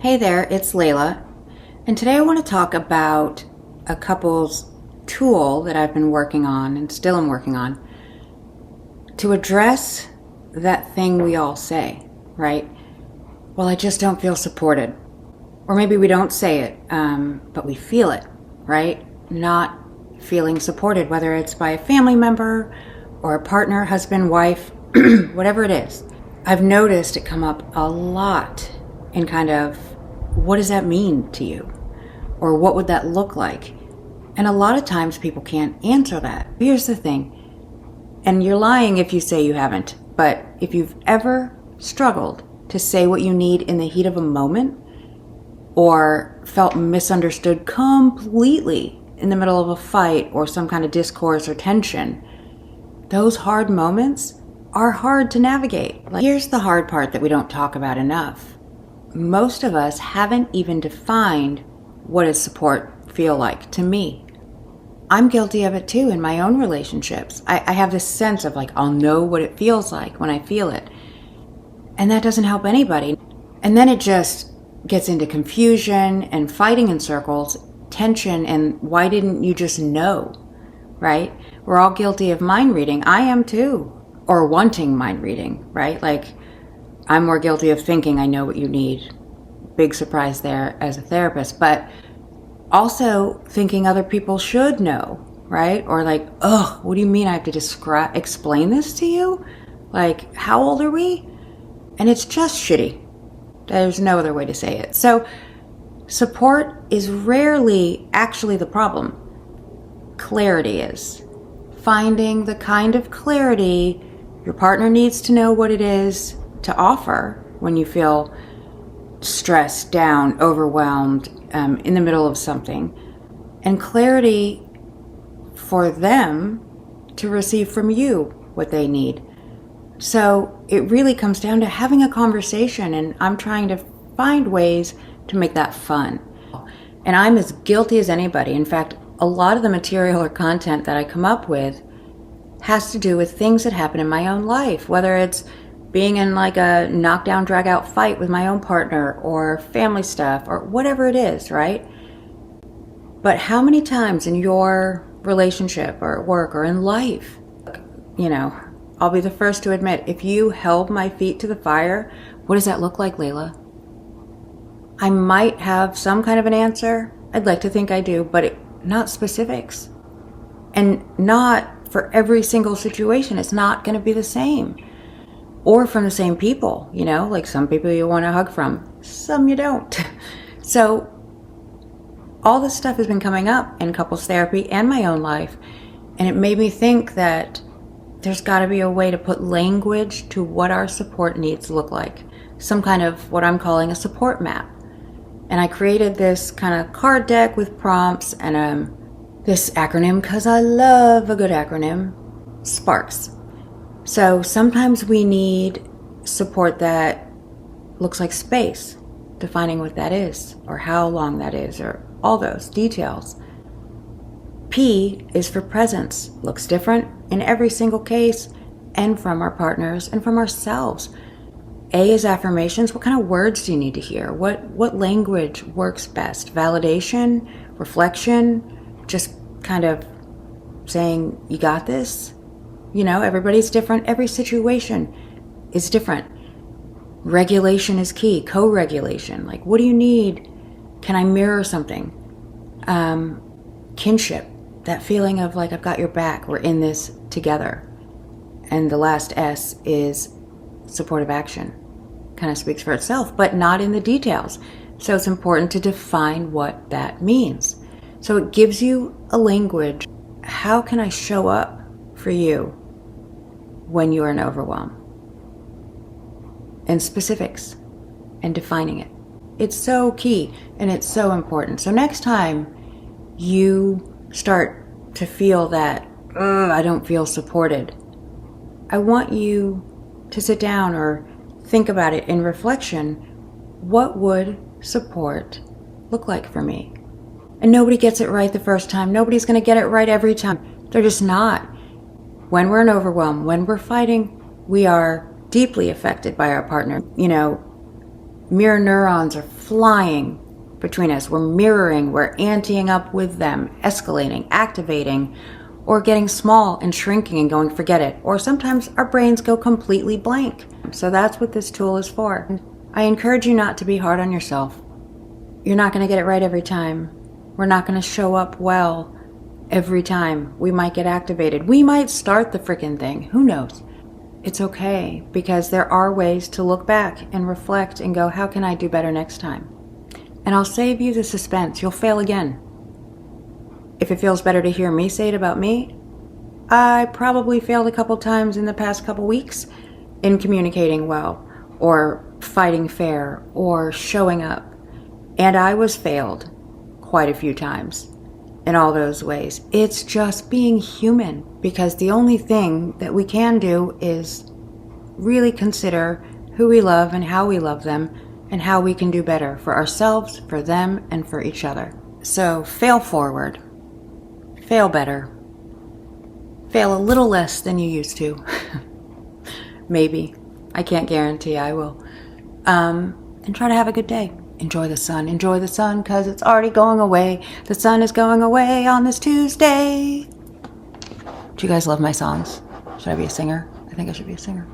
Hey there, it's Layla, and today I want to talk about a couple's tool that I've been working on and still am working on to address that thing we all say, right? Well, I just don't feel supported. Or maybe we don't say it, but we feel it, right? Not feeling supported, whether it's by a family member or a partner, husband, wife, whatever it is. I've noticed it come up a lot in kind of, what does that mean to you? Or what would that look like? And a lot of times people can't answer that. Here's the thing, and you're lying if you say you haven't, but if you've ever struggled to say what you need in the heat of a moment, or felt misunderstood completely in the middle of a fight or some kind of discourse or tension, those hard moments are hard to navigate. Here's the hard part that we don't talk about enough. Most of us haven't even defined what does support feel like to me. I'm guilty of it too in my own relationships. I have this sense of I'll know what it feels like when I feel it. And that doesn't help anybody. And then it just gets into confusion and fighting in circles, tension, and why didn't you just know, right? We're all guilty of mind reading. I am too. Or wanting mind reading, right? I'm more guilty of thinking I know what you need. Big surprise there as a therapist. But also thinking other people should know, right? Or what do you mean I have to explain this to you? How old are we? And it's just shitty. There's no other way to say it. So support is rarely actually the problem. Clarity is. Finding the kind of clarity your partner needs to know what it is to offer when you feel stressed, down, overwhelmed, in the middle of something. And clarity for them to receive from you what they need. So it really comes down to having a conversation, and I'm trying to find ways to make that fun. And I'm as guilty as anybody. In fact, a lot of the material or content that I come up with has to do with things that happen in my own life, whether it's being in a knockdown, drag out fight with my own partner or family stuff or whatever it is, right? But how many times in your relationship or at work or in life, I'll be the first to admit, if you held my feet to the fire, what does that look like, Layla? I might have some kind of an answer. I'd like to think I do, but not specifics. And not for every single situation. It's not going to be the same. Or from the same people, some people you want to hug from, some you don't. So all this stuff has been coming up in couples therapy and my own life. And it made me think that there's got to be a way to put language to what our support needs look like. Some kind of what I'm calling a support map. And I created this kind of card deck with prompts and this acronym, because I love a good acronym, S.P.A.R.K.S. So sometimes we need support that looks like space, defining what that is, or how long that is, or all those details. P is for presence, looks different in every single case, and from our partners and from ourselves. A is affirmations. What kind of words do you need to hear? What language works best? Validation, reflection, just kind of saying, you got this? Everybody's different. Every situation is different. Regulation is key. Co-regulation. What do you need? Can I mirror something? Kinship. That feeling of I've got your back. We're in this together. And the last S is supportive action. Kind of speaks for itself, but not in the details. So it's important to define what that means. So it gives you a language. How can I show up for you when you're in overwhelm? And specifics and defining it. It's so key and it's so important. So next time you start to feel that, I don't feel supported, I want you to sit down or think about it in reflection. What would support look like for me? And nobody gets it right the first time. Nobody's going to get it right every time. They're just not. When we're in overwhelm, when we're fighting, we are deeply affected by our partner. Mirror neurons are flying between us. We're mirroring, we're anteing up with them, escalating, activating, or getting small and shrinking and going, forget it. Or sometimes our brains go completely blank. So that's what this tool is for. I encourage you not to be hard on yourself. You're not going to get it right every time. We're not going to show up well every time. We might get activated. We might start the frickin' thing. Who knows? It's okay, because there are ways to look back and reflect and go, how can I do better next time? And I'll save you the suspense. You'll fail again. If it feels better to hear me say it about me, I probably failed a couple times in the past couple weeks in communicating well, or fighting fair, or showing up. And I was failed quite a few times in all those ways. It's just being human, because the only thing that we can do is really consider who we love and how we love them and how we can do better for ourselves, for them, and for each other. So fail forward, fail better, fail a little less than you used to. Maybe. I can't guarantee I will. And try to have a good day. Enjoy the sun. Enjoy the sun, because it's already going away. The sun is going away on this Tuesday. Do you guys love my songs? Should I be a singer? I think I should be a singer.